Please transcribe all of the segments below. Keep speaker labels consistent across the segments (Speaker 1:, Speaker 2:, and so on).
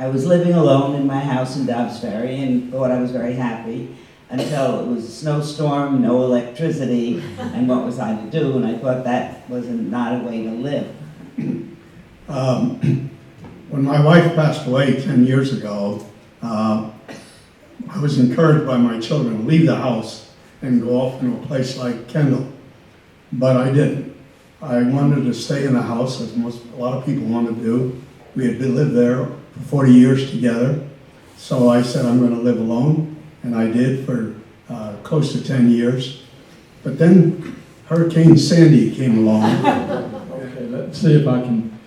Speaker 1: I was living alone in my house in Dobbs Ferry and thought I was very happy until it was a snowstorm, no electricity, and what was I to do? And I thought that was not a way to live.
Speaker 2: When my wife passed away 10 years ago, I was encouraged by my children to leave the house and go off to a place like Kendal, but I didn't. I wanted to stay in the house, as a lot of people want to do. We had lived there for 40 years together, so I said I'm going to live alone, and I did for close to 10 years. But then Hurricane Sandy came along.
Speaker 3: Okay, let's see if I can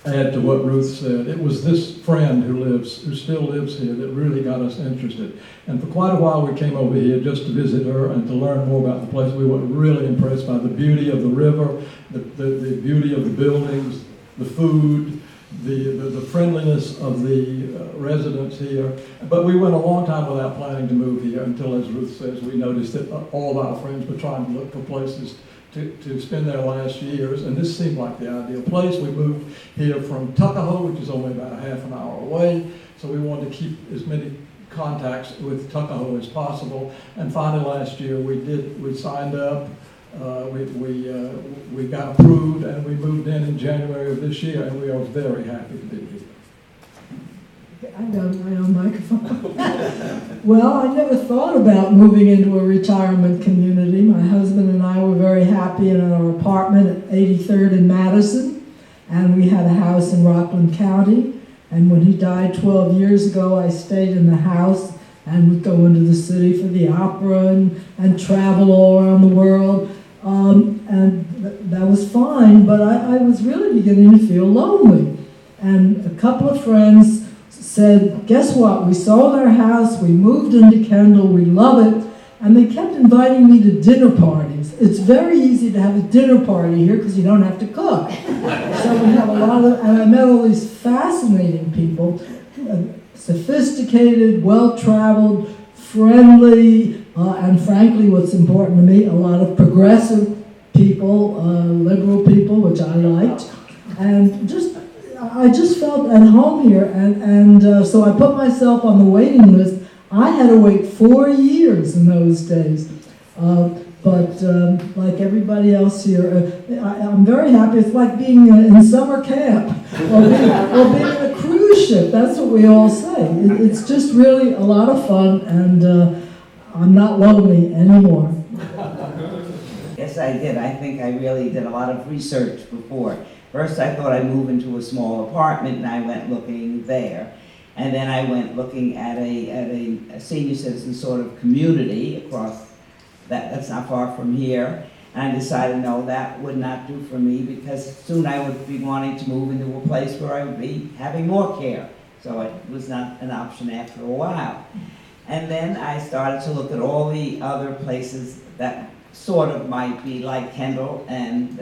Speaker 3: add to what Ruth said. It was this friend who still lives here that really got us interested. And for quite a while we came over here just to visit her and to learn more about the place. We were really impressed by the beauty of the river, the beauty of the buildings, the food, the friendliness of the residents here. But we went a long time without planning to move here until, as Ruth says, we noticed that all of our friends were trying to look for places to spend their last years, and this seemed like the ideal place. We moved here from Tuckahoe, which is only about a half an hour away, so we wanted to keep as many contacts with Tuckahoe as possible. And finally last year we signed up, we got approved, and we moved in January of this year, and we are very happy to be here.
Speaker 4: I got my own microphone. Well, I never thought about moving into a retirement community. My husband and I were very happy in our apartment at 83rd and Madison, and we had a house in Rockland County. And when he died 12 years ago, I stayed in the house and would go into the city for the opera and travel all around the world. That was fine, but I was really beginning to feel lonely. And a couple of friends said, guess what, we sold our house, we moved into Kendal, we love it, and they kept inviting me to dinner parties. It's very easy to have a dinner party here because you don't have to cook. So we have a lot of, and I met all these fascinating people, sophisticated, well-traveled, friendly, and frankly, what's important to me, a lot of progressive people, liberal people, which I liked, and I just felt at home here, and so I put myself on the waiting list. I had to wait 4 years in those days, but like everybody else here, I'm very happy. It's like being in summer camp or being in a cruise ship. That's what we all say. It's just really a lot of fun, and I'm not lonely anymore.
Speaker 1: Yes, I did. I think I really did a lot of research before. First, I thought I'd move into a small apartment, and I went looking there. And then I went looking at a senior citizen sort of community across, that's not far from here. And I decided, no, that would not do for me, because soon I would be wanting to move into a place where I would be having more care. So it was not an option after a while. And then I started to look at all the other places that sort of might be like Kendal, and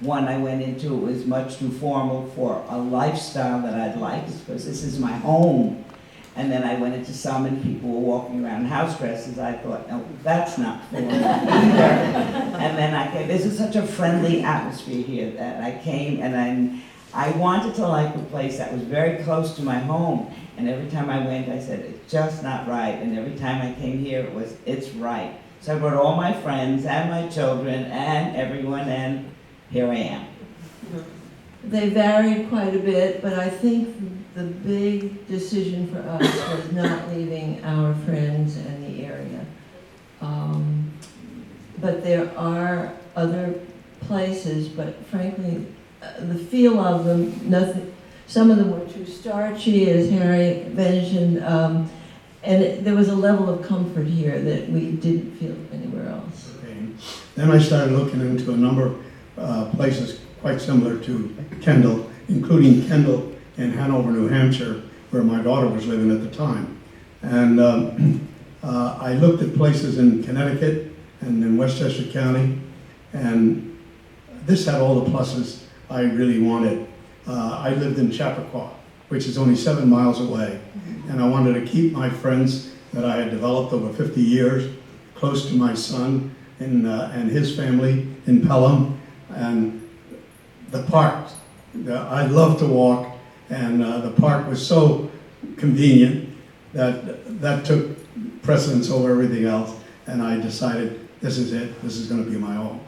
Speaker 1: one I went into was much too formal for a lifestyle that I'd like, because this is my home. And then I went into some, and people were walking around in house dresses. I thought, no, that's not for me either. And then I came, this is such a friendly atmosphere here that I came, and I wanted to like a place that was very close to my home. And every time I went, I said, it's just not right. And every time I came here, it's right. So I brought all my friends and my children and everyone, and here I am.
Speaker 5: They varied quite a bit, but I think the big decision for us was not leaving our friends and the area. But there are other places, but frankly, the feel of them, some of them were too starchy, as Harry mentioned, and there was a level of comfort here that we didn't feel anywhere else.
Speaker 2: Okay. Then I started looking into a number of places quite similar to Kendal, including Kendal in Hanover, New Hampshire, where my daughter was living at the time. And I looked at places in Connecticut and in Westchester County, and this had all the pluses I really wanted. I lived in Chappaqua, which is only 7 miles away, and I wanted to keep my friends that I had developed over 50 years close to my son and his family in Pelham, and the park. I love to walk, and the park was so convenient, that took precedence over everything else, and I decided, this is it, this is gonna be my home.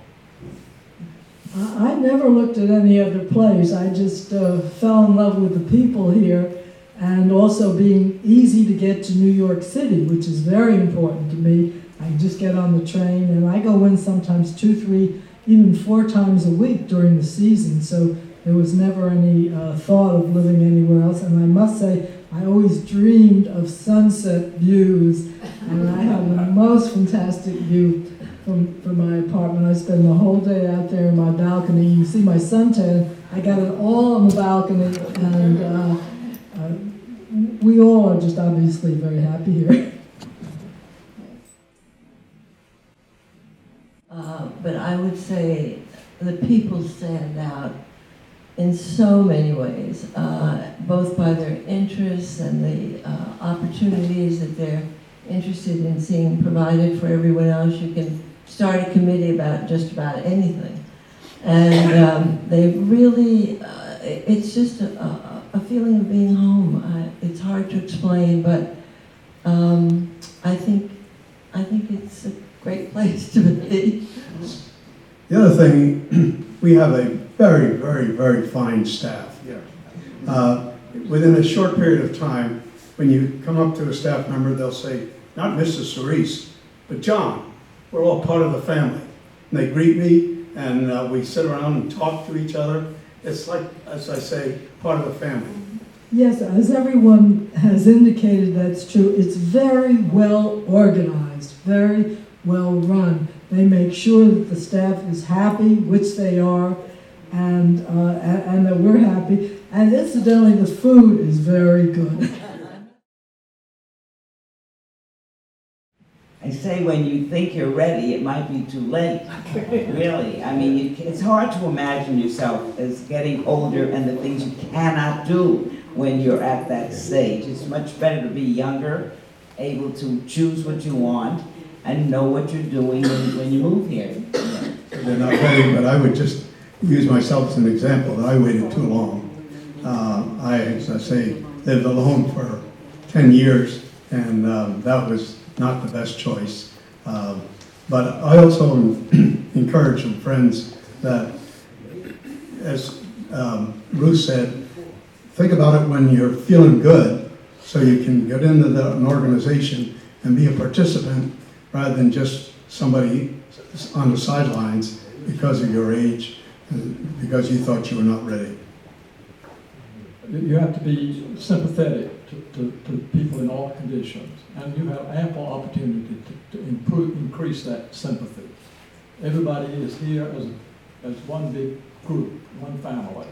Speaker 4: I never looked at any other place. I just fell in love with the people here, and also being easy to get to New York City, which is very important to me. I just get on the train, and I go in sometimes 2, 3, even 4 times a week during the season, so there was never any thought of living anywhere else. And I must say, I always dreamed of sunset views, and I have the most fantastic view from my apartment. I spend the whole day out there in my balcony. You see my suntan, I got it all on the balcony, and we all are just obviously very happy here.
Speaker 5: But I would say the people stand out in so many ways, both by their interests and the opportunities that they're interested in seeing provided for everyone else. You can start a committee about just about anything. And they really, it's just a feeling of being home. It's hard to explain, but I think it's a great place to be.
Speaker 2: The other thing, we have a very, very, very fine staff here. Within a short period of time, when you come up to a staff member, they'll say, not Mr. Cerise, but John, we're all part of the family. And they greet me, and we sit around and talk to each other. It's like, as I say, part of the family.
Speaker 4: Yes, as everyone has indicated, that's true. It's very well organized, very well run. They make sure that the staff is happy, which they are, and that we're happy. And incidentally, the food is very good.
Speaker 1: I say when you think you're ready, it might be too late, really. I mean, it's hard to imagine yourself as getting older and the things you cannot do when you're at that stage. It's much better to be younger, able to choose what you want, and know what you're doing when you move here.
Speaker 2: They're not ready, but I would just use myself as an example that I waited too long. I, as I say, lived alone for 10 years, and that was not the best choice. But I also encourage some friends that, as Ruth said, think about it when you're feeling good, so you can get into an organization and be a participant rather than just somebody on the sidelines because of your age and because you thought you were not ready.
Speaker 3: You have to be sympathetic to people in all conditions, and you have ample opportunity to increase that sympathy. Everybody is here as one big group, one family,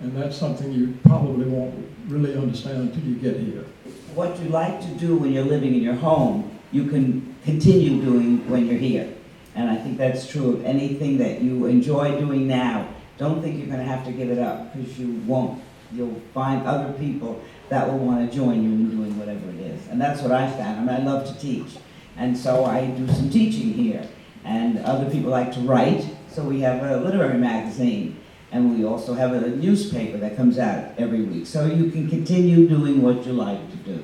Speaker 3: and that's something you probably won't really understand until you get here.
Speaker 1: What you like to do when you're living in your home, you can continue doing when you're here. And I think that's true of anything that you enjoy doing now. Don't think you're going to have to give it up, because you won't. You'll find other people that will want to join you in doing whatever it is. And that's what I found. I mean, I love to teach. And so I do some teaching here. And other people like to write. So we have a literary magazine. And we also have a newspaper that comes out every week. So you can continue doing what you like to do.